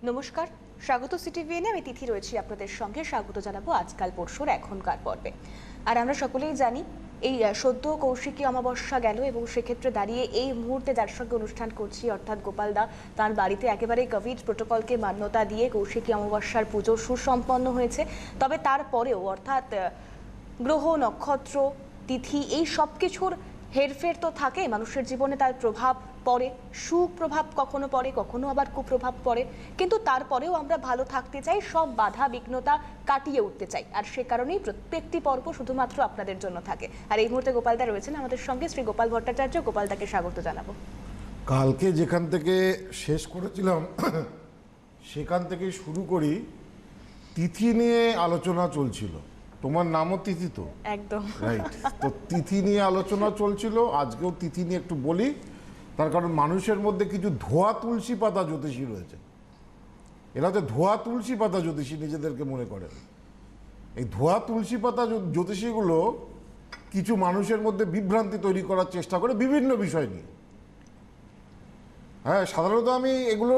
নমস্কার, স্বাগত সিটিভিএনে। আমি তিথি রয়েছি আপনাদের সঙ্গে। স্বাগত জানাবো আজকাল পরশুর এখনকার পর্বে। আর আমরা সকলেই জানি এই সদ্য কৌশিকী অমাবস্যা গেল এবং সেক্ষেত্রে দাঁড়িয়ে এই মুহূর্তে যার সঙ্গে অনুষ্ঠান করছি অর্থাৎ গোপাল দা, তার বাড়িতে একেবারে কোভিড প্রোটোকলকে মান্যতা দিয়ে কৌশিকী অমাবস্যার পুজো সুসম্পন্ন হয়েছে। তবে তারপরেও অর্থাৎ গ্রহ নক্ষত্র তিথি এই সব কিছুর হেরফের তো থাকে, মানুষের জীবনে তার প্রভাব পড়ে, সুপ্রভাব কখনো পড়ে, কখনো আবার কুপ্রভাব পড়ে। কিন্তু তারপরেও আমরা ভালো থাকতে চাই, সব বাধা বিঘ্নতা কাটিয়ে উঠতে চাই, আর সে কারণেই প্রত্যেকটি পর্ব শুধুমাত্র আপনাদের জন্য থাকে। আর এই মুহূর্তে গোপালদা রয়েছেন আমাদের সঙ্গে, শ্রী গোপাল ভট্টাচার্য। গোপালদাকে স্বাগত জানাবো। কালকে যেখান থেকে শেষ করেছিলাম সেখান থেকে শুরু করি। তিথি নিয়ে আলোচনা চলছিল, তোমার নামও তিথি তো, একদম রাইট? তো তিথি নিয়ে আলোচনা চলছিল, আজকেও তিথি নিয়ে একটু বলি। তার কারণ মানুষের মধ্যে কিছু ধোয়া তুলসী পাতা জ্যোতিষী রয়েছে। এরা হচ্ছে ধোয়া তুলসী পাতা জ্যোতিষী নিজেদেরকে মনে করেন। এই ধোয়া তুলসী পাতা জ্যোতিষীগুলো কিছু মানুষের মধ্যে বিভ্রান্তি তৈরি করার চেষ্টা করে বিভিন্ন বিষয় নিয়ে। হ্যাঁ, সাধারণত আমি এগুলো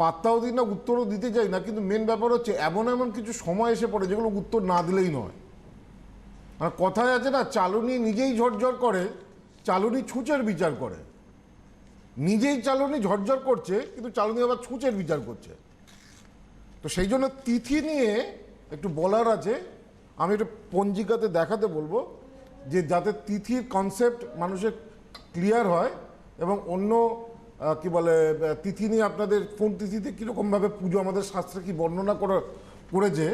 পাত্তাও দিই না, উত্তরও দিতে চাই না, কিন্তু মেন ব্যাপার হচ্ছে এমন এমন কিছু সময় এসে পড়ে যেগুলো উত্তর না দিলেই নয়। আর কথায় আছে না, চালুনি নিজেই ঝরঝর করে, চালুনি ছুঁচের বিচার করে। নিজেই চালুনি ঝরঝর করছে, কিন্তু চালুনি আবার ছুঁচের বিচার করছে। তো সেই জন্য তিথি নিয়ে একটু বলার আছে। আমি একটু পঞ্জিকাতে দেখাতে বলবো, যে যাতে তিথির কনসেপ্ট মানুষের ক্লিয়ার হয় এবং অন্য কি বলে তিথি নিয়ে আপনাদের কোন তিথিতে কীরকমভাবে পুজো আমাদের শাস্ত্রে কি বর্ণনা করেছে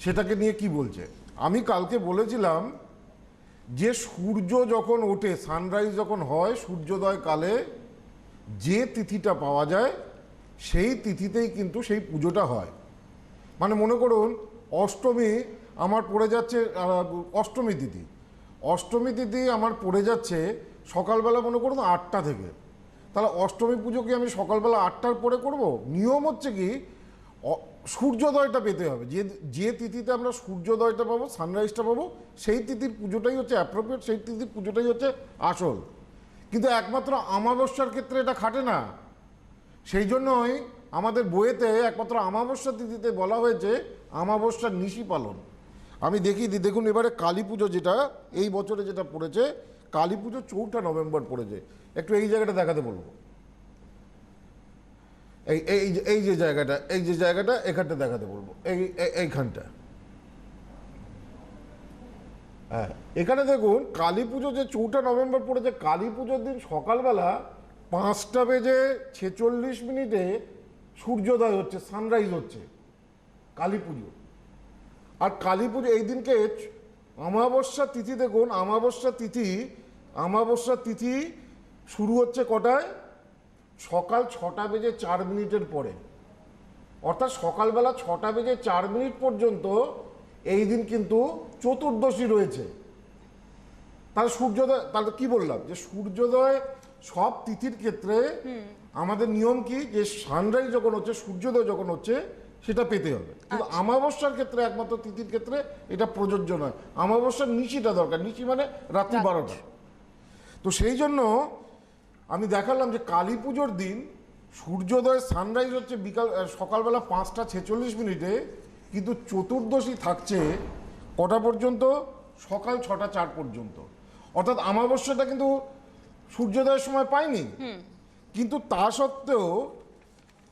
সেটাকে নিয়ে কি বলছে। আমি কালকে বলেছিলাম যে সূর্য যখন ওঠে, সানরাইজ যখন হয়, সূর্যোদয় কালে যে তিথিটা পাওয়া যায় সেই তিথিতেই কিন্তু সেই পুজোটা হয়। মানে মনে করুন অষ্টমী আমার পড়ে যাচ্ছে, অষ্টমী তিথি, অষ্টমী তিথি আমার পড়ে যাচ্ছে সকালবেলা মনে করুন 8টা থেকে। তাহলে অষ্টমী পুজো কি আমি সকালবেলা 8টার পরে করব? নিয়ম হচ্ছে কি, সূর্যোদয়টা পেতে হবে। যে তিথিতে আমরা সূর্যোদয়টা পাবো, সানরাইজটা পাবো, সেই তিথির পুজোটাই হচ্ছে অ্যাপ্রোপ্রিয়েট, সেই তিথির পুজোটাই হচ্ছে আসল। কিন্তু একমাত্র অমাবস্যার ক্ষেত্রে এটা খাটে না। সেই জন্যই আমাদের বইয়েতে একমাত্র অমাবস্যা তিথিতে বলা হয়েছে অমাবস্যার নিশি পালন। আমি দেখিয়ে দিই, দেখুন এবারে কালী পুজো যেটা এই বছরে যেটা পড়েছে, কালী পুজো 4ঠা নভেম্বর পড়েছে। একটু এই জায়গাটা দেখাতে বলবো। এই যে জায়গাটা এখানটা দেখাতে বলবো, এইখানটা। হ্যাঁ, এখানে দেখুন কালী পুজো যে 4ঠা নভেম্বর পড়েছে, কালী পুজোর দিন সকালবেলা 5:46 সূর্যোদয় হচ্ছে, সানরাইজ হচ্ছে কালী পুজো। আর কালী পুজো এই দিনকে অমাবস্যা তিথি, দেখুন অমাবস্যা তিথি শুরু হচ্ছে কটায়? সকাল 6:04 পরে। অর্থাৎ সকালবেলা 6:04 পর্যন্ত এই দিন কিন্তু চতুর্দশী রয়েছে। তাহলে সূর্যোদয়, তাহলে কি বললাম যে সূর্যোদয় সব তিথির ক্ষেত্রে আমাদের নিয়ম কি, যে সানরাইজ যখন হচ্ছে, সূর্যোদয় যখন হচ্ছে, সেটা পেতে হবে। কিন্তু অমাবস্যার ক্ষেত্রে, একমাত্র তিথির ক্ষেত্রে এটা প্রযোজ্য নয়। অমাবস্যার নিশিটা দরকার, নিশি মানে রাত্রি 12টা। তো সেই জন্য আমি দেখালাম যে কালী পুজোর দিন সূর্যোদয়, সানরাইজ হচ্ছে সকালবেলা 5:46, কিন্তু চতুর্দশী থাকছে কটা পর্যন্ত? সকাল 6:04 পর্যন্ত। অর্থাৎ অমাবস্যাটা কিন্তু সূর্যোদয়ের সময় পাইনি। কিন্তু তা সত্ত্বেও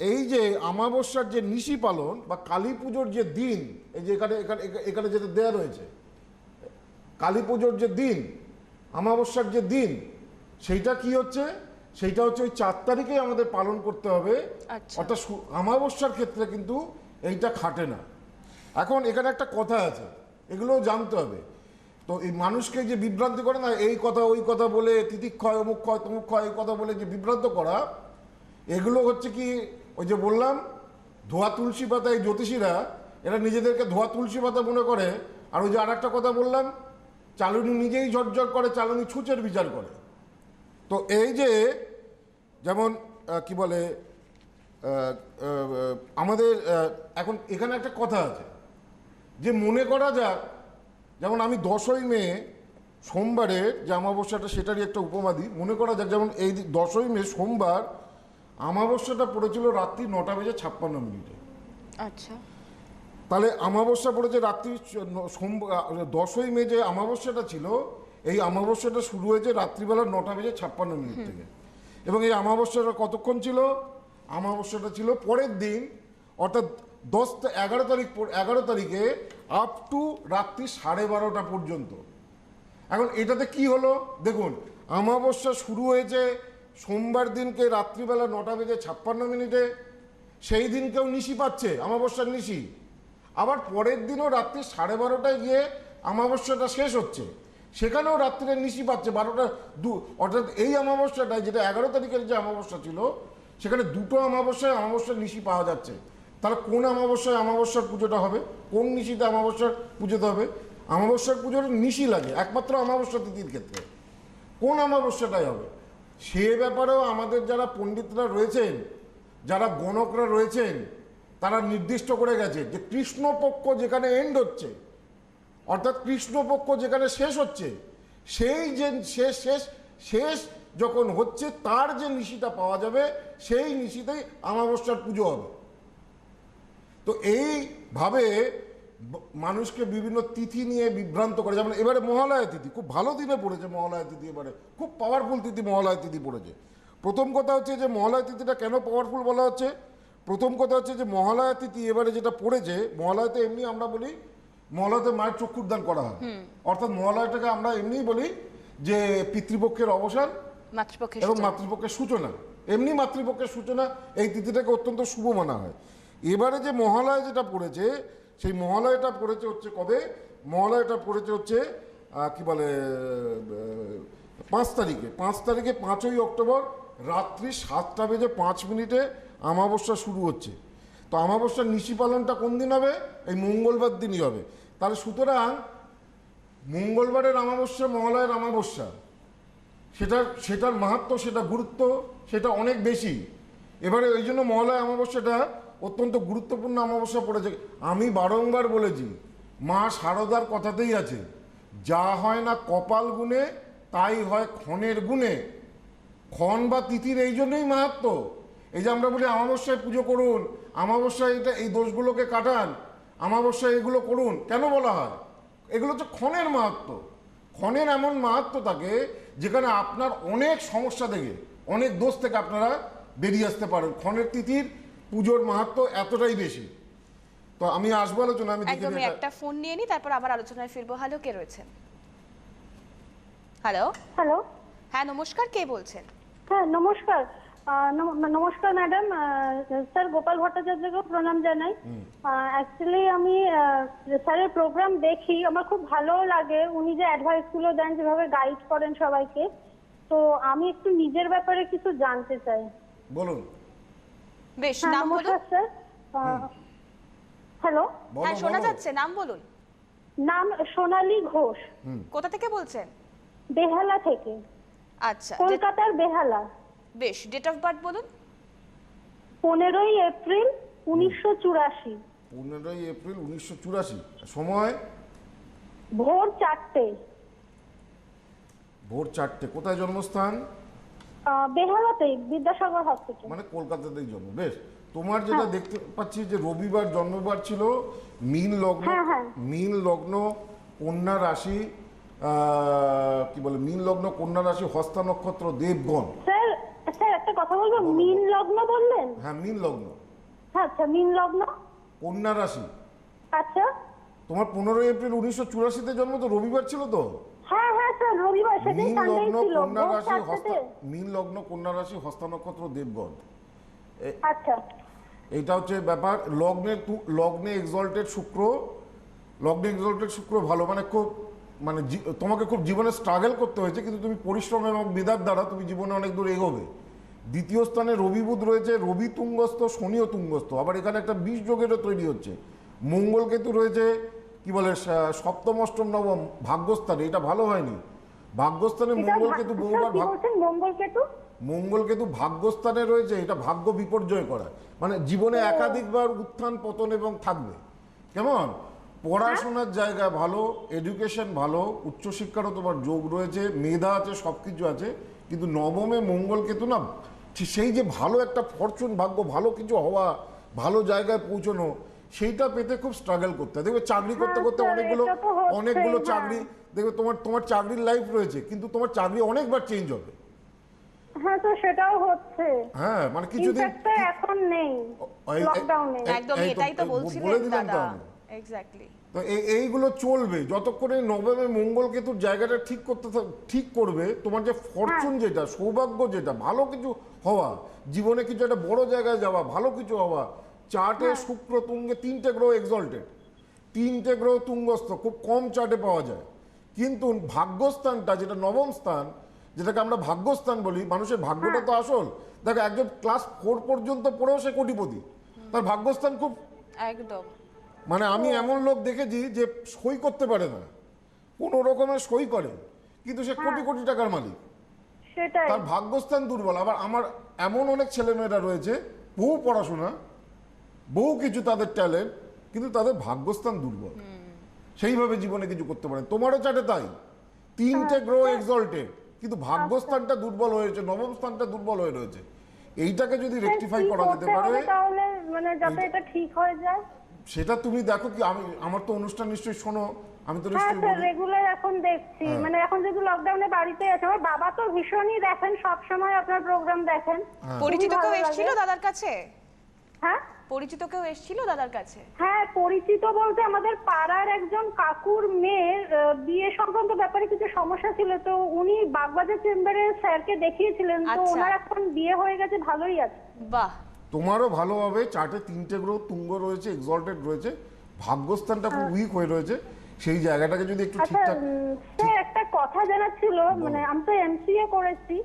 এই যে অমাবস্যার যে নিশি পালন বা কালী পুজোর যে দিন, এই যে এখানে যেটা দেয়া রয়েছে, কালী পুজোর যে দিন, অমাবস্যার যে দিন, সেইটা কি হচ্ছে? সেইটা হচ্ছে ওই 4 তারিখেই আমাদের পালন করতে হবে। অর্থাৎ অমাবস্যার ক্ষেত্রে কিন্তু এইটা খাটে না। এখন এখানে একটা কথা আছে, এগুলোও জানতে হবে। তো এই মানুষকে যে বিভ্রান্তি করে না, এই কথা ওই কথা বলে, তিতিক্ষয় অমুক ক্ষয় তমুক ক্ষয়, এই কথা বলে যে বিভ্রান্ত করা, এগুলো হচ্ছে কি, ওই যে বললাম ধোয়া তুলসী পাতা, এই জ্যোতিষীরা এরা নিজেদেরকে ধোয়া তুলসী পাতা মনে করে। আর ওই যে আর একটা কথা বললাম, চালুনি নিজেই ঝরঝর করে, চালুনি ছুঁচের বিচার করে। তো এই যে যেমন কি বলে, আমাদের এখন এখানে একটা কথা আছে যে মনে করা যাক, যেমন আমি 10ই মে সোমবারের যে অমাবস্যাটা, সেটারই একটা উপমা দিই। মনে করা যাক যেমন এই 10ই মে সোমবার আমাবস্যাটা পড়েছিল রাত্রি 9:56 আচ্ছা। তাহলে আমাবস্যা পড়েছে রাত্রি সোমবার 10ই মে যে আমাবস্যাটা ছিল, এই আমাবস্যাটা শুরু হয়েছে রাত্রিবেলা 9:56 থেকে। এবং এই আমাবস্যাটা কতক্ষণ ছিল? আমাবস্যাটা ছিল পরের দিন, অর্থাৎ 11 তারিখে আপ টু রাত্রি 12:30 পর্যন্ত। এখন এটাতে কি হলো দেখুন, আমাবস্যা শুরু হয়েছে সোমবার দিনকে রাত্রিবেলা 9:56, সেই দিনকেও নিশি পাচ্ছে, আমাবস্যার নিশি। আবার পরের দিনও রাত্রি 12:30 গিয়ে আমাবস্যাটা শেষ হচ্ছে, সেখানেও রাত্রির নিশি পাচ্ছে 12টা। অর্থাৎ এই আমাবস্যাটায়, যেটা 11 তারিখের যে আমাবস্যা ছিল, সেখানে দুটো আমাবস্যার নিশি পাওয়া যাচ্ছে। তাহলে কোন আমাবস্যায় আমাবস্যার পুজোটা হবে? কোন নিশিতে আমাবস্যার পুজোতে হবে? আমাবস্যার পুজোর নিশি লাগে একমাত্র আমাবস্যা তিথির ক্ষেত্রে। কোন আমাবস্যাটাই হবে সে ব্যাপারেও আমাদের যারা পণ্ডিতরা রয়েছেন, যারা গণকরা রয়েছেন, তারা নির্দিষ্ট করে গেছে যে কৃষ্ণপক্ষ যেখানে এন্ড হচ্ছে, অর্থাৎ কৃষ্ণপক্ষ যেখানে শেষ হচ্ছে, সেই যে শেষ যখন হচ্ছে তার যে নিশিটা পাওয়া যাবে, সেই নিশিতেই আমাবস্যার পুজো হবে। তো এইভাবে মানুষকে বিভিন্ন তিথি নিয়ে বিভ্রান্ত করে। যেমন এবারে মহালয়া তিথি খুব ভালো দিনে পড়েছে, মহালয়া তিথি এবারে খুব পাওয়ারফুল তিথি মহালয়া তিথি পড়েছে। প্রথম কথা হচ্ছে যে মহালয়া তিথিটা কেন পাওয়ারফুল বলা হচ্ছে? প্রথম কথা হচ্ছে যে মহালয়া তিথি এবারে যেটা পড়েছে, মহালয়াতে এমনি আমরা বলি মহালয়াতে মায়ের চক্ষুদান করা হয়, অর্থাৎ মহালয়াটাকে আমরা এমনিই বলি যে পিতৃপক্ষের অবসান এবং মাতৃপক্ষের সূচনা। এমনি মাতৃপক্ষের সূচনা, এই তিথিটাকে অত্যন্ত শুভ মানা হয়। এবারে যে মহালয়া যেটা পড়েছে, সেই মহালয়াটা পড়েছে হচ্ছে কবে? মহালয়াটা পড়েছে হচ্ছে কি বলে 5 তারিখে। 5ই অক্টোবর রাত্রি 7:05 আমাবস্যা শুরু হচ্ছে। তো আমাবস্যার নিশি পালনটা কোন দিন হবে? এই মঙ্গলবার দিনই হবে। তাহলে সুতরাং মঙ্গলবারের আমাবস্যা, মহালয়ের আমাবস্যা, সেটার মাহাত্ম্য, সেটা গুরুত্ব, সেটা অনেক বেশি। এবারে ওই জন্য মহালয়া অমাবস্যাটা অত্যন্ত গুরুত্বপূর্ণ অমাবস্যা পড়েছে। আমি বারংবার বলেছি, মা শারদার কথাতেই আছে, যা হয় না কপাল গুণে তাই হয় ক্ষণের গুণে। ক্ষণ বা তিথির এই জন্যই মাহাত্ম্য। এই যে আমরা বলি অমাবস্যায় পুজো করুন, অমাবস্যায় এই দোষগুলোকে কাটান, অমাবস্যায় এগুলো করুন, কেন বলা হয়? এগুলো হচ্ছে ক্ষণের মাহাত্ম্য। ক্ষণের এমন মাহাত্ম্য থাকে যেখানে আপনার অনেক সমস্যা থেকে, অনেক দোষ থেকে আপনারা বেরিয়ে আসতে পারেন। ক্ষণের তিথির পুজোর মাহাত্ম্য এতটাই বেশি। তো আমি আসবো আলোচনা, আমি একদমই একটা ফোন নিয়ে নি, তারপর আবার আলোচনায় ফিরবো। হ্যালো, কে রয়েছেন? হ্যালো। হ্যাঁ নমস্কার, কে বলছেন? হ্যাঁ নমস্কার। নমস্কার ম্যাডাম। স্যার গোপাল ভট্টাচার্যকে প্রণাম জানাই। অ্যাকচুয়ালি আমি স্যারের প্রোগ্রাম দেখি, আমার খুব ভালো লাগে। উনি যে অ্যাডভাইসগুলো দেন, যেভাবে গাইড করেন সবাইকে, তো আমি একটু নিজের ব্যাপারে কিছু জানতে চাই। বলুন। বেশ, নাম বলুন। নমস্কার স্যার। হ্যালো, হ্যাঁ শোনা যাচ্ছে, নাম বলুন। নাম সোনালী ঘোষ। কোথা থেকে বলছেন? বেহালা থেকে। আচ্ছা, কলকাতার বেহালা। বেশ, ডেট অফ বার্থ বলুন। 15ই এপ্রিল 1984। 15ই এপ্রিল 1984। সময়? ভোর 4টে। ভোর 4টে। কোথায় জন্মস্থান? বেহালাতেই, বিদ্যাসাগর হসপিটাল। মানে কলকাতাতেই জন্ম। বেশ, তোমার যেটা দেখতে পাচ্ছি যে রবিবার জন্মবার ছিল, মীন লগ্ন। মীন লগ্ন, কন্যা রাশি, কি বলে, মীন লগ্ন, কন্যা রাশি, হস্তা নক্ষত্র, দেবগণ। স্যার একটা কথা বলবো। মীন লগ্ন বললেন? হ্যাঁ, মীন লগ্ন। আচ্ছা, মীন লগ্ন, কন্যা রাশি। আচ্ছা। তোমার 15ই এপ্রিল 1984-তে জন্ম, তো রবিবার ছিল তো? হ্যাঁ স্যার, রবিবার, সেদিন মীন সানডে লগ্ন, ছিল। কন্যা রাশি, ভোর 4টে। মীন লগ্ন, কন্যা রাশি, হস্তা নক্ষত্র, দেবগণ। আচ্ছা। এইটা হচ্ছে ব্যাপার। লগ্নে এক্সল্টেড শুক্র। লগ্নে এক্সল্টেড শুক্র ভালো, মানে খুব, মানে তোমাকে খুব জীবনে স্ট্রাগল করতে হয়েছে, কিন্তু তুমি পরিশ্রম এবং মেধার দ্বারা তুমি জীবনে অনেক দূর এগোবে। দ্বিতীয় স্থানে রবি বুধ রয়েছে, রবি তুঙ্গস্থ, শনিও তুঙ্গস্থ। আবার এখানে একটা 20 যোগেরও তৈরি হচ্ছে। মঙ্গল কেতু রয়েছে, কি বলে, সপ্তম অষ্টম নবম ভাগ্যস্থানে। এটা ভালো হয়নি। ভাগ্যস্থানে মঙ্গল কেতু বহুবার মঙ্গল কেতু ভাগ্যস্থানে রয়েছে, এটা ভাগ্য বিপর্যয় করা, মানে জীবনে একাধিকবার উত্থান পতন এবং থাকবে। কেমন? পড়াশোনার জায়গা ভালো, এডুকেশন ভালো, উচ্চশিক্ষারও তোমার যোগ রয়েছে, মেধা আছে, সব কিছু আছে, কিন্তু নবমে মঙ্গল কেতু না সেই যে ভালো একটা ফরচুন, ভাগ্য, ভালো কিছু হওয়া, ভালো জায়গায় পৌঁছানো, সেইটা পেতে খুব স্ট্রাগল করতে হয়। দেখবে চাকরি করতে করতে স্যার, অনেকগুলো এটা তো হচ্ছেই, অনেকগুলো হ্যাঁ। চাকরি, দেখবে তোমার চাকরির লাইফ রয়েছে, কিন্তু তোমার চাকরি অনেকবার চেঞ্জ হবে। হ্যাঁ, তো সেটাও হচ্ছে। হ্যাঁ, মানে কিছুদিন ইনফ্যাক্ট এখন নেই, এই- লকডাউনে। একদম এই তো, এটাই তো বলে বলছিলেন দিলাম তো দাদা। আমি। এক্স্যাক্টলি। তো এইগুলো চলবে যতক্ষণে নবমে মঙ্গল কেতুর জায়গাটা ঠিক করবে। তোমার যে ফরচুন, যেটা সৌভাগ্য, যেটা ভালো কিছু হওয়া, জীবনে কিছু একটা বড় জায়গায় যাওয়া, ভালো কিছু হওয়া, চার্টে শুক্র তুঙ্গে 3টে গ্রহ এক্সল্টেড, 3টে গ্রহ তুঙ্গস্থ খুব কম চার্টে পাওয়া যায়। কিন্তু ভাগ্যস্থানটা, যেটা নবম স্থান, যেটাকে আমরা ভাগ্যস্থান বলি, মানুষের ভাগ্যটা তো আসল। দেখো, একজন ক্লাস 4 পর্যন্ত পড়েও সে কোটিপতি, তার ভাগ্যস্থান খুব, একদম। মানে আমি এমন লোক দেখেছি যে সই করতে পারে না, কোনো রকমের সই করে, কিন্তু সে কোটি কোটি টাকার মালিক, সেটাই। তার ভাগ্যস্থান দুর্বল। আবার আমার এমন অনেক ছেলেমেয়েরা রয়েছে, বহু পড়াশোনা, বহু কিছু তাদের ট্যালেন্ট, কিন্তু তাদের ভাগ্যস্থান দুর্বল, সেইভাবে জীবনে কিছু করতে পারে। তোমারও চাটে তাই, 3টে গ্রহ এক্সল্টেড, কিন্তু ভাগ্যস্থানটা দুর্বল হয়েছে, নবম স্থানটা দুর্বল হয়ে রয়েছে। এইটাকে যদি রেকটিফাই কি করা যেতে করতে পারে, হবে তাহলে, মানে যাতে এটা ঠিক হয়ে যায়? সেটা তুমি দেখো। কি আমার তো অনুষ্ঠান নিশ্চয়ই শোনো, আমি তো হ্যাঁ নিশ্চয়ই স্যার, বলি। রেগুলার এখন দেখছি। মানে এখন যেহেতু লকডাউনে বাড়িতে আছে, আমার বাবা তো ভীষণই দেখেন, সব সময় আপনার প্রোগ্রাম দেখেন। পরিচিত খুবই কেউ ভালো এসেছিল লাগে। দাদার কাছে? হ্যাঁ পরিচিত কেউ এসেছিল দাদার কাছে? হ্যাঁ, পরিচিত বলতে আমাদের পাড়ার একজন কাকুর মেয়ের বিয়ে সংক্রান্ত ব্যাপারে কিছু সমস্যা ছিল, তো উনি বাগবাজার চেম্বারে স্যারকে দেখিয়েছিলেন। তো আচ্ছা। ওনার এখন বিয়ে হয়ে গেছে, ভালোই আছে। বাহ। তোমারও ভালো হবে। চার্টে 3টে গ্রহ তুঙ্গ রয়েছে, এক্সল্টেড রয়েছে, ভাগ্যস্থানটা খুব উইক হয়ে রয়েছে। সেই জায়গাটাকে যদি একটু আচ্ছা ঠিকঠাক, স্যার, একটা কথা জানার ছিল। মানে আমি তো এমসিএ করেছি।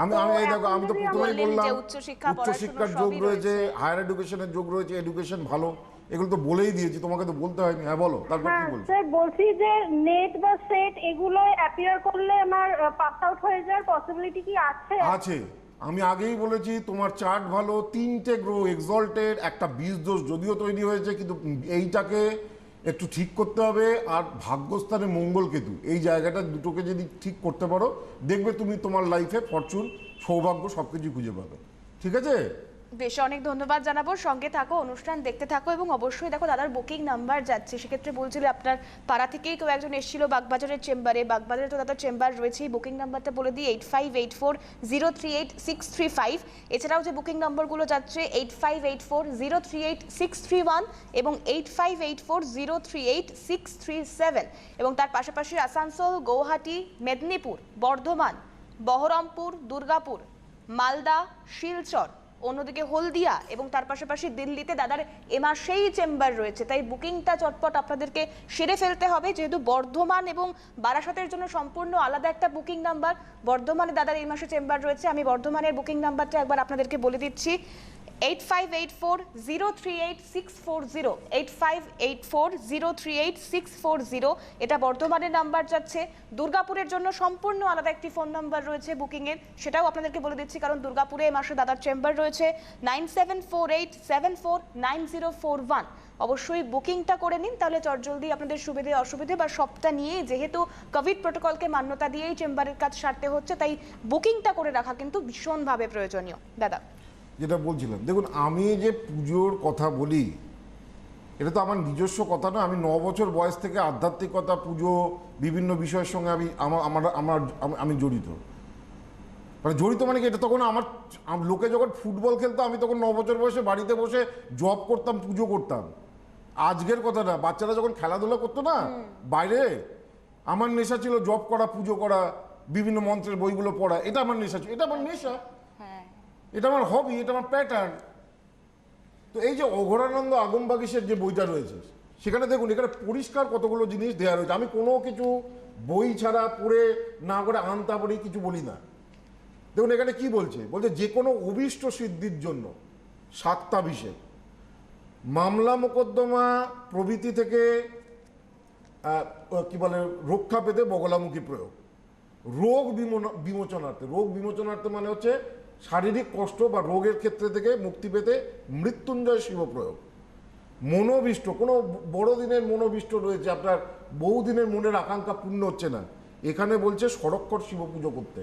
আমি তো আমি এই দেখো, এখন আমি তো যদি প্রথমেই বললেন বললাম যে উচ্চশিক্ষা, উচ্চশিক্ষার পড়াশোনা যোগ সবই রয়েছে, রয়েছে। হায়ার এডুকেশনের যোগ রয়েছে, এডুকেশন ভালো, এগুলো তো বলেই দিয়েছি তোমাকে, তো বলতে হয়নি। হ্যাঁ বলো, তারপর কি হ্যাঁ বলছো? স্যার, বলছি যে নেট বা সেট এগুলো অ্যাপিয়ার করলে আমার পাস আউট হয়ে যাওয়ার পসিবিলিটি কি আছে? আছে, আমি আগেই বলেছি তোমার চার্ট ভালো, 3টে গ্রহ এক্সল্টেড, একটা বীজ দোষ যদিও তৈরি হয়েছে, কিন্তু এইটাকে একটু ঠিক করতে হবে। আর ভাগ্যস্থানে মঙ্গল কেতু, এই জায়গাটা দুটোকে যদি ঠিক করতে পারো, দেখবে তুমি তোমার লাইফে ফরচুন, সৌভাগ্য সবকিছু খুঁজে পাবে। ঠিক আছে? বেশ, অনেক ধন্যবাদ জানাবো। সঙ্গে থাকো, অনুষ্ঠান দেখতে থাকো, এবং অবশ্যই দেখো দাদার বুকিং নাম্বার যাচ্ছে। সেক্ষেত্রে বলছিল আপনার পাড়া থেকেই কেউ একজন এসেছিল বাগবাজারের চেম্বারে। বাগবাজারে তো দাদার চেম্বার রয়েছেই। বুকিং নাম্বারটা বলে দিই 8584038635। এছাড়াও যে বুকিং নম্বরগুলো যাচ্ছে 8584038631 এবং 8584038637, এবং তার পাশাপাশি আসানসোল, গৌহাটি, মেদিনীপুর, বর্ধমান, বহরমপুর, দুর্গাপুর, মালদা, শিলচর, অন্যদিকে হলদিয়া, এবং তার পাশাপাশি দিল্লিতে দাদার এ মাসেই চেম্বার রয়েছে। তাই বুকিংটা চটপট আপনাদেরকে সেরে ফেলতে হবে, যেহেতু বর্ধমান এবং বারাসাতের জন্য সম্পূর্ণ আলাদা একটা বুকিং নাম্বার। বর্ধমানে দাদার এই মাসে চেম্বার রয়েছে। আমি বর্ধমানের বুকিং নাম্বারটা একবার আপনাদেরকে বলে দিচ্ছি, 8584038640, 8584038640, এটা বর্ধমানের নাম্বার যাচ্ছে। দুর্গাপুরের জন্য সম্পূর্ণ আলাদা একটি ফোন নাম্বার রয়েছে বুকিংয়ের, সেটাও আপনাদেরকে বলে দিচ্ছি, কারণ দুর্গাপুরে এই মাসে দাদার চেম্বার রয়েছে। 9748749041। অবশ্যই বুকিংটা করে নিন, তাহলে চটজলদি আপনাদের সুবিধে অসুবিধে বা সবটা নিয়ে, যেহেতু কোভিড প্রোটোকলকে মান্যতা দিয়েই চেম্বারের কাজ সারতে হচ্ছে, তাই বুকিংটা করে রাখা কিন্তু ভীষণভাবে প্রয়োজনীয়। দাদা, যেটা বলছিলাম, দেখুন আমি যে পুজোর কথা বলি, এটা তো আমার নিজস্ব কথা না। আমি 9 বছর বয়স থেকে আধ্যাত্মিকতা, পুজো, বিভিন্ন বিষয়ের সঙ্গে আমি জড়িত। মানে জড়িত মানে কি, এটা তখন আমার লোকে যখন ফুটবল খেলতো, আমি তখন 9 বছর বয়সে বাড়িতে বসে জব করতাম, পুজো করতাম। আজকের কথা না, বাচ্চারা যখন খেলাধুলা করতো না বাইরে, আমার নেশা ছিল জব করা, পুজো করা, বিভিন্ন মন্ত্রের বইগুলো পড়া। এটা আমার নেশা ছিল, এটা আমার নেশা, এটা আমার হবি, এটা আমার প্যাটার্ন। তো এই যে অঘোরানন্দ আগমবাগীশের যে বইটা রয়েছে, সেখানে দেখুন, এখানে পরিষ্কার কতগুলো জিনিস দেওয়া রয়েছে। আমি কোনো কিছু বই ছাড়া পড়ে না করে আনতা পড়ি কিছু বলি না। দেখুন এখানে কি বলছে, যে কোনো অভীষ্ট সিদ্ধির জন্য 7টা বিষয়, মামলা মোকদ্দমা প্রভৃতি থেকে কি বলে রক্ষা পেতে বগলামুখী প্রয়োগ, রোগ বিমোচনার্থে, রোগ বিমোচনার্থে মানে হচ্ছে শারীরিক কষ্ট বা রোগের ক্ষেত্রে থেকে মুক্তি পেতে মৃত্যুঞ্জয় শিব প্রয়োগ, মনোবিষ্ট, কোনো বড় দিনের মনোবিষ্ট রয়েছে আপনার, বহুদিনের মনের আকাঙ্ক্ষা পূর্ণ হচ্ছে না, এখানে বলছে সরক্ষর শিব পুজো করতে।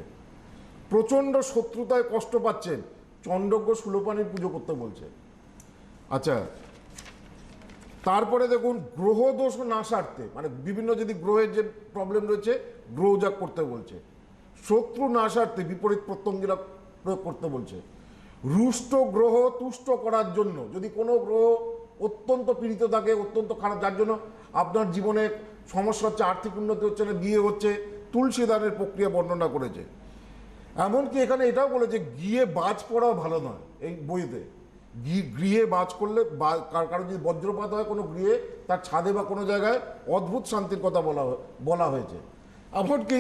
প্রচণ্ড শত্রুতায় কষ্ট পাচ্ছেন, চন্দ্রজ্ঞ শূলপাণির পুজো করতে বলছে। আচ্ছা, তারপরে দেখুন গ্রহ দোষ নাশার্থে, মানে বিভিন্ন যদি গ্রহের যে প্রবলেম রয়েছে গ্রহজাগ করতে বলছে। শত্রু নাশার্থে বিপরীত প্রত্যঙ্গিরা প্রয়োগ করতে বলছে। রুষ্ট গ্রহ তুষ্ট করার জন্য, যদি কোনো গ্রহ অত্যন্ত পীড়িত থাকে, অত্যন্ত খারাপ, যার জন্য আপনার জীবনে সমস্যা হচ্ছে, আর্থিক উন্নতি হচ্ছে না, বিয়ে হচ্ছে, তুলসী দানের প্রক্রিয়া বর্ণনা করেছে। এমনকি এখানে এটাও বলেছে গিয়ে বাজ পড়াও ভালো নয় এই বইতে। গৃহে বাজ করলে কারণ যদি বজ্রপাত হয় কোনো গৃহে, তার ছাদে বা কোনো জায়গায় অদ্ভুত শান্তির কথা বলা হয়েছে। এমনকি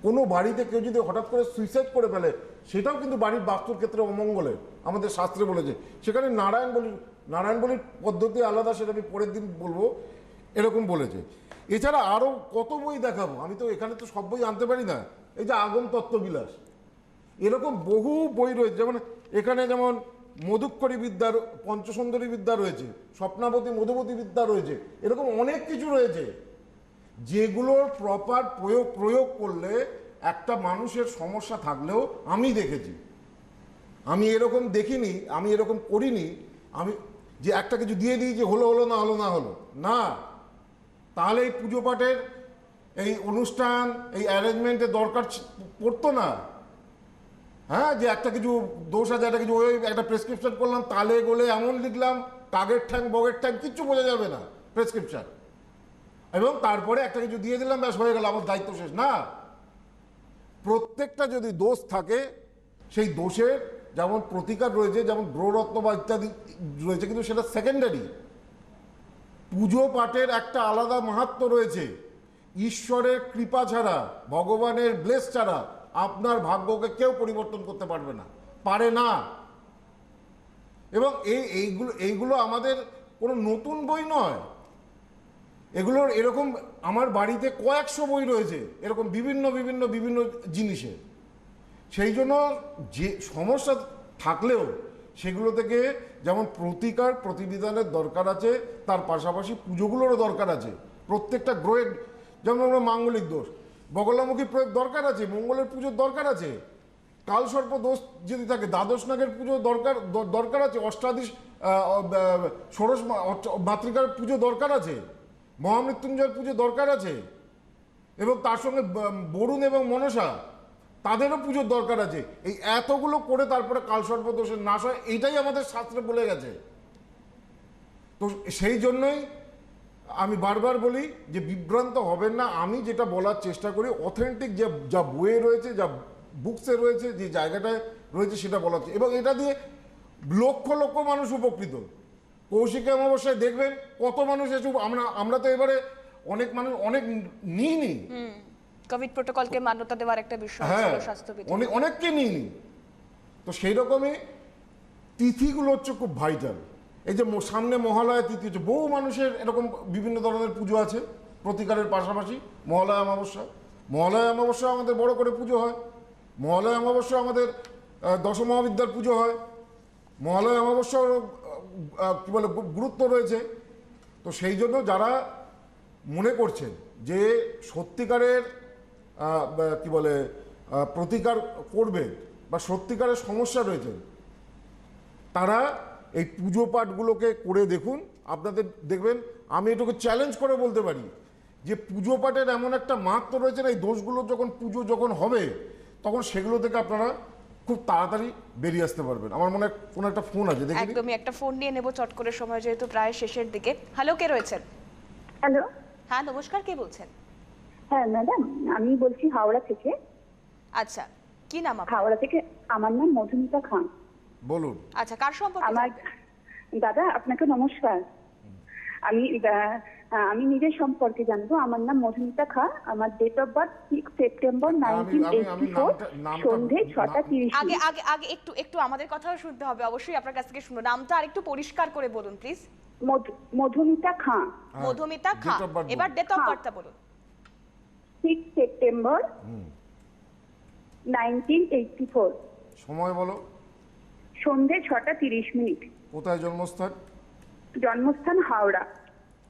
কোনো বাড়িতে কেউ যদি হঠাৎ করে সুইসাইড করে ফেলে, সেটাও কিন্তু বাড়ির বাস্তুর ক্ষেত্রে অমঙ্গলের, আমাদের শাস্ত্রে বলেছে। সেখানে নারায়ণ বলির পদ্ধতি আলাদা, সেটা আমি পরের দিন বলবো, এরকম বলেছে। এছাড়া আরও কত বই দেখাবো, আমি তো এখানে তো সব বই আনতে পারি না। এই যে আগম তত্ত্ববিলাস, এরকম বহু বই রয়েছে। যেমন এখানে যেমন মধুক্ষরী বিদ্যার, পঞ্চসুন্দরী বিদ্যা রয়েছে, স্বপ্নাবতী মধুবতী বিদ্যা রয়েছে, এরকম অনেক কিছু রয়েছে যেগুলোর প্রপার প্রয়োগ করলে একটা মানুষের সমস্যা থাকলেও, আমি দেখেছি, আমি এরকম দেখিনি, আমি এরকম করিনি, আমি যে একটা কিছু দিয়ে দিই যে হলো না হলো না, তাহলে এই পুজো পাঠের এই অনুষ্ঠান, এই অ্যারেঞ্জমেন্টের দরকার পড়তো না। হ্যাঁ, যে একটা কিছু দোষ আছে, একটা কিছু ওই একটা প্রেসক্রিপশন করলাম, তালে গোলে এমন লিখলাম, কাগের ঠ্যাং বগের ঠ্যাং কিচ্ছু বোঝা যাবে না প্রেসক্রিপশন, এবং তারপরে একটা কিছু দিয়ে দিলাম, ব্যাস হয়ে গেল, আমার দায়িত্ব শেষ। না, প্রত্যেকটা যদি দোষ থাকে, সেই দোষের যেমন প্রতিকার রয়েছে, যেমন গ্রহরত্ন বা ইত্যাদি রয়েছে, কিন্তু সেটা সেকেন্ডারি। পুজো পাঠের একটা আলাদা মাহাত্ম্য রয়েছে। ঈশ্বরের কৃপা ছাড়া, ভগবানের ব্লেস ছাড়া আপনার ভাগ্যকে কেউ পরিবর্তন করতে পারবে না, পারে না। এবং এইগুলো আমাদের কোনো নতুন বই নয়, এগুলোর এরকম আমার বাড়িতে কয়েকশো বই রয়েছে এরকম বিভিন্ন জিনিসের। সেই জন্য যে সমস্যা থাকলেও সেগুলো থেকে যেমন প্রতিকার প্রতিবিধানের দরকার আছে, তার পাশাপাশি পুজোগুলোরও দরকার আছে। প্রত্যেকটা গ্রহের, যেমন আমরা মাঙ্গলিক দোষ, বগলামুখী প্রয়োগ দরকার আছে, মঙ্গলের পুজোর দরকার আছে। কালসর্প দোষ যদি থাকে, দ্বাদশ নাগের পুজো দরকার আছে, অষ্টাদশ ষোড়শ মাতৃকার পুজো দরকার আছে, মহামৃত্যুঞ্জয়ের পুজো দরকার আছে, এবং তার সঙ্গে বরুণ এবং মনসা, তাদেরও পুজোর দরকার আছে। এই এতগুলো করে তারপরে কালসর্প দোষের নাশ হয়, এইটাই আমাদের শাস্ত্রে বলে গেছে। তো সেই জন্যই আমি বারবার বলি যে বিভ্রান্ত হবেন না। আমি যেটা বলার চেষ্টা করি, অথেন্টিক যা বইয়ে রয়েছে, যা বুকসে রয়েছে, যে জায়গাটায় রয়েছে, সেটা বলা হচ্ছে। এবং এটা দিয়ে লক্ষ লক্ষ মানুষ উপকৃত। কৌশিকী অমাবস্যায় দেখবেন কত মানুষ এসে, আমরা তো এবারে অনেক মানুষ অনেক নিইনি, কোভিড প্রোটোকলকে মান্যতা দেওয়ার একটা বিষয় ছিল স্বাস্থ্যবিধি, অনেককে নিইনি। তো সেই রকমই তিথিগুলো হচ্ছে খুব ভাইটাল। এই যে সামনে মহালয়া তিথি হচ্ছে, বহু মানুষের এরকম বিভিন্ন ধরনের পুজো আছে প্রতিকারের পাশাপাশি। মহালয়া অমাবস্যা আমাদের বড় করে পুজো হয়। মহালয়া অমাবস্যা আমাদের দশমহাবিদ্যার পুজো হয়। মহালয়া অমাবস্যার কী বলে গুরুত্ব রয়েছে। তো সেই জন্য যারা মনে করছেন যে সত্যিকারের কি বলে প্রতিকার করবেন বা সত্যিকারের সমস্যা রয়েছে, তারা এই পুজো পাঠগুলোকে করে দেখুন। আপনাদের দেখবেন, আমি এটুকু চ্যালেঞ্জ করে বলতে পারি যে পুজো পাঠের এমন একটা মাহাত্ম্য রয়েছে, এই দোষগুলো পুজো যখন হবে, তখন সেগুলো থেকে আপনারা খুব তাড়াতাড়ি বেরিয়ে আসতে পারবেন। আমার মনে হয় কোনো একটা ফোন আছে, দেখি। একদমই একটা ফোন নিয়ে নেব চট করে, সময় যেহেতু প্রায় শেষের দিকে। হ্যালো, কে রয়েছেন? হ্যালো, হ্যাঁ নমস্কার, কে বলছেন? হ্যাঁ ম্যাডাম, আমি বলছি হাওড়া থেকে। আচ্ছা, কি নাম আপনার? হাওড়া থেকে, আমার নাম মধুমিতা খান। বলুন। আচ্ছা, কার সম্পর্কে? আমার দাদা, আপনাকে নমস্কার। আমি নিজের সম্পর্কে জানবো। আমার নাম মধুমিতা খান, আমার ডেট অফ বার্থ 6 সেপ্টেম্বর 1984, সন্ধে 6:30। আগে আগে আগে একটু আমাদের কথাও শুনতে হবে, অবশ্যই আপনার কাছ থেকে শুনো। নামটা আরেকটু পরিষ্কার করে বলুন প্লিজ। মধুমিতা খান। মধুমিতা খান, এবার ডেট অফ বার্থটা বলুন। 6 সেপ্টেম্বর 1984, সময় বলো। সন্ধে 6:30। কোথায় জন্মস্থান? জন্মস্থান হাওড়া।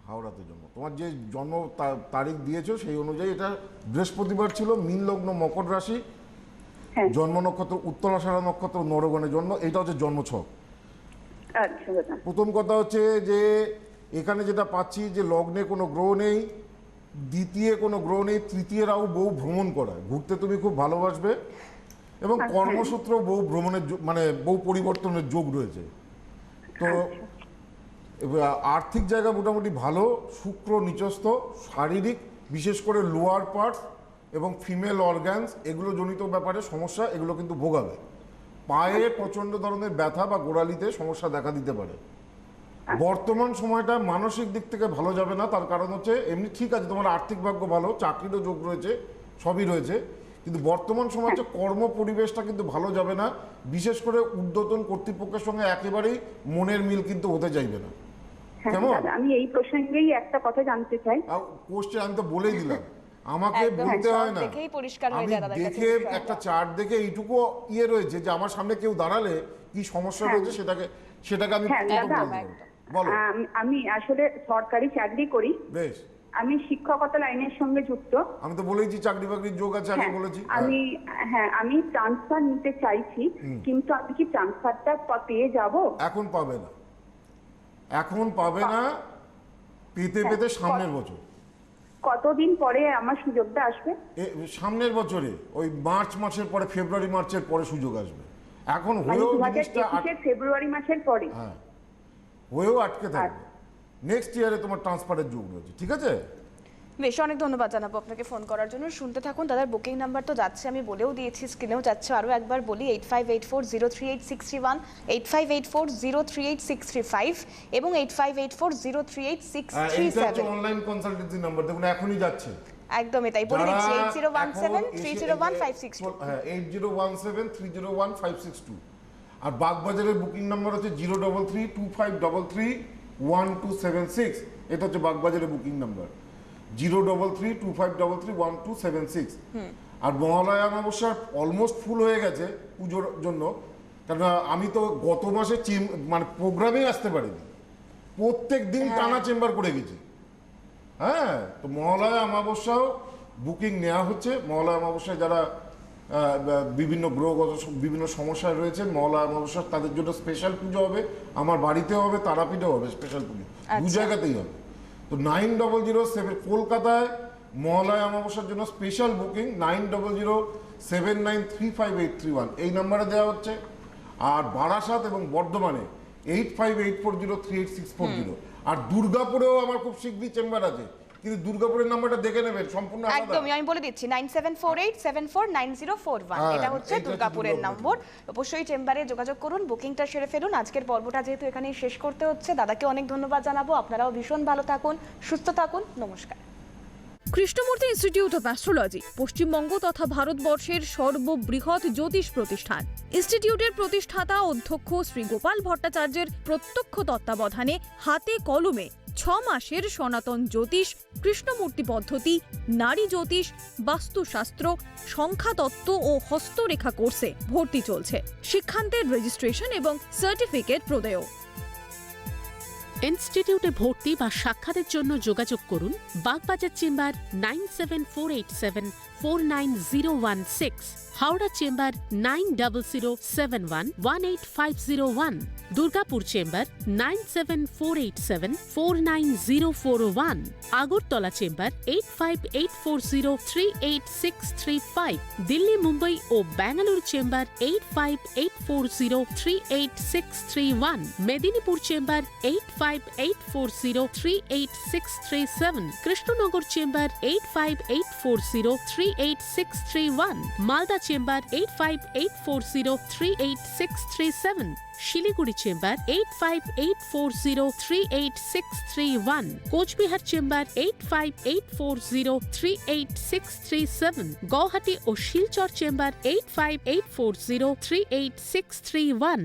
হাওড়াতে জন্ম। তোমার যে জন্ম তারিখ দিয়েছো সেই অনুযায়ী এটা বৃহস্পতিবার ছিল, মীন লগ্ন, মকর রাশি, হ্যাঁ। জন্ম নক্ষত্র উত্তরাষাঢ়া নক্ষত্র নরগণে জন্ম, এটা হচ্ছে জন্মছক। আচ্ছা দাদা। প্রথম কথা হচ্ছে যে এখানে যেটা পাচ্ছি যে লগ্নে কোনো গ্রহ নেই, দ্বিতীয় কোনো গ্রহ নেই, তৃতীয় রাহু বউ ভ্রমণ করায়, ঘুরতে তুমি খুব ভালোবাসবে এবং কর্মসূত্র বউ ভ্রমণের মানে বউ পরিবর্তনের যোগ রয়েছে। তো এবার আর্থিক জায়গা মোটামুটি ভালো, শুক্র নিচস্থ, শারীরিক বিশেষ করে লোয়ার পার্ট এবং ফিমেল অর্গানস এগুলো জনিত ব্যাপারে সমস্যা, এগুলো কিন্তু ভোগাবে। পায়ে প্রচণ্ড ধরনের ব্যথা বা গোড়ালিতে সমস্যা দেখা দিতে পারে। বর্তমান সময়টা মানসিক দিক থেকে ভালো যাবে না, তার কারণ হচ্ছে এমনি ঠিক আছে তোমার আর্থিক ভাগ্য ভালো, চাকরিরও যোগ রয়েছে, সবই রয়েছে, কিন্তু বর্তমান সময় হচ্ছে কর্ম পরিবেশটা কিন্তু ভালো যাবে না। বিশেষ করে ঊর্ধ্বতন কর্তৃপক্ষের সঙ্গে একেবারেই মনের মিল কিন্তু হতে চাইবে না। হ্যাঁ কেমন? দাদা, আমি এই প্রসঙ্গেই একটা কথা জানতে চাই। কোশ্চেন আমি তো বলেই দিলাম, আমাকে একদম, বলতে সব হয় না, দেখেই পরিষ্কার হয়ে আমি যায় দাদার কাছে দেখে বিষয়টা। একটা চার্ট দেখে এইটুকু ইয়ে রয়েছে যে আমার সামনে কেউ দাঁড়ালে কি সমস্যা রয়েছে সেটাকে আমি হ্যাঁ, প্রথম দাদা, বলে দেবো। বলো। আমি আসলে সরকারি চাকরি করি, বেশ, আমি শিক্ষকতা লাইনের সঙ্গে যুক্ত। আমি তো বলেইছি চাকরি বাকরির যোগ আছে, আগে হ্যাঁ, বলেছি। আমি ট্রান্সফার নিতে চাইছি, কিন্তু আমি কি ট্রান্সফারটা পেয়ে যাব? এখন পাবে না, এখন পাবে না, পেতে পেতে সামনের বছর। কতদিন পরে আমার সুযোগটা আসবে? সামনের বছরে ওই মার্চ মাসের পরে, ফেব্রুয়ারি মার্চের পরে সুযোগ আসবে। এখন মানে হয়েও 2021 ফেব্রুয়ারি মাসের পরে? হ্যাঁ, হয়েও আটকে থাকবে। নেক্সট ইয়ারে তোমার ট্রান্সফারের যোগ রয়েছে, ঠিক আছে? বেশ, অনেক ধন্যবাদ জানাবো আপনাকে ফোন করার জন্য। শুনতে থাকুন, দাদার বুকিং নাম্বার তো যাচ্ছে, আমি বলেও দিয়েছি, স্ক্রিনেও যাচ্ছে, আরও একবার বলি 8584038631, 8584038635 এবং 8584038637। অনলাইন কনসালটেন্সি নাম্বার দেখুন এখনই যাচ্ছে। একদম এটাই বলে দিচ্ছি, 8017301562। হ্যাঁ, 8017301562। আর বাগবাজারের বুকিং নাম্বার হচ্ছে 03325331276। এটা হচ্ছে বাগবাজারের বুকিং নাম্বার 03325331276। আর মহালয়া অমাবস্যা অলমোস্ট ফুল হয়ে গেছে পুজোর জন্য, কারণ আমি তো গত মাসে মানে প্রোগ্রামেই আসতে পারিনি, প্রত্যেক দিন টানা চেম্বার করে গেছি। হ্যাঁ, তো মহালয়া অমাবস্যাও বুকিং নেওয়া হচ্ছে। মহালয়া অমাবস্যায় যারা বিভিন্ন গ্রহগত বিভিন্ন সমস্যায় রয়েছেন, মহালয়া অমাবস্যা তাদের জন্য স্পেশাল পুজো হবে, আমার বাড়িতেও হবে, তারাপীঠেও হবে স্পেশাল পুজো, দু জায়গাতেই হবে। তো 9007 কলকাতায় মহালয়া অমাবস্যার জন্য স্পেশাল বুকিং 9007935831 এই নাম্বারে দেওয়া হচ্ছে। আর বারাসাত এবং বর্ধমানে 8584038640। আর দুর্গাপুরেও আমার খুব শীঘ্রই চেম্বার আছে, কিন্তু দুর্গাপুরের নাম্বারটা দেখে নেবেন, সম্পূর্ণ আলাদা। একদমই, আমি বলে দিচ্ছি 9748749041, এটা হচ্ছে এইটা দুর্গাপুরের দুর্গাপুর। নম্বর। অবশ্যই চেম্বারে যোগাযোগ করুন, বুকিংটা সেরে ফেলুন। আজকের পর্বটা যেহেতু এখানেই শেষ করতে হচ্ছে, দাদাকে অনেক ধন্যবাদ জানাবো। আপনারাও ভীষণ ভালো থাকুন, সুস্থ থাকুন, নমস্কার। Krishnamurthy institute of astrology Paschimbanga তথা ভারতবর্ষের সর্ববৃহৎ জ্যোতিষ প্রতিষ্ঠান। ইনস্টিটিউটের প্রতিষ্ঠাতা অধ্যক্ষ শ্রী গোপাল ভট্টাচার্যের প্রত্যক্ষ তত্ত্বাবধানে হাতে কলমে 6 মাসের সনাতন জ্যোতিষ, কৃষ্ণমূর্তি পদ্ধতি, নারী জ্যোতিষ, বাস্তুশাস্ত্র, সংখ্যাতত্ত্ব ও হস্তরেখা কোর্সে ভর্তি চলছে। শিক্ষান্তের রেজিস্ট্রেশন এবং সার্টিফিকেট প্রদেয়। ইনস্টিটিউটে ভর্তি বা সাক্ষাতের জন্য যোগাযোগ করুন Bagbazar chamber 9748749016, Howrah chamber 9007118501, Durgapur chamber 9748749041, Agartala chamber 8584038635, Delhi, Mumbai ও Bangalore chamber 8584038631, Medinipur chamber 8584038637, Krishnanagar chamber 8584038631, Malda chamber 8584038637, Siliguri chamber 8584038631, Coochbehar chamber 8584038637, Guwahati ও শিলচর চেম্বার 8584038631।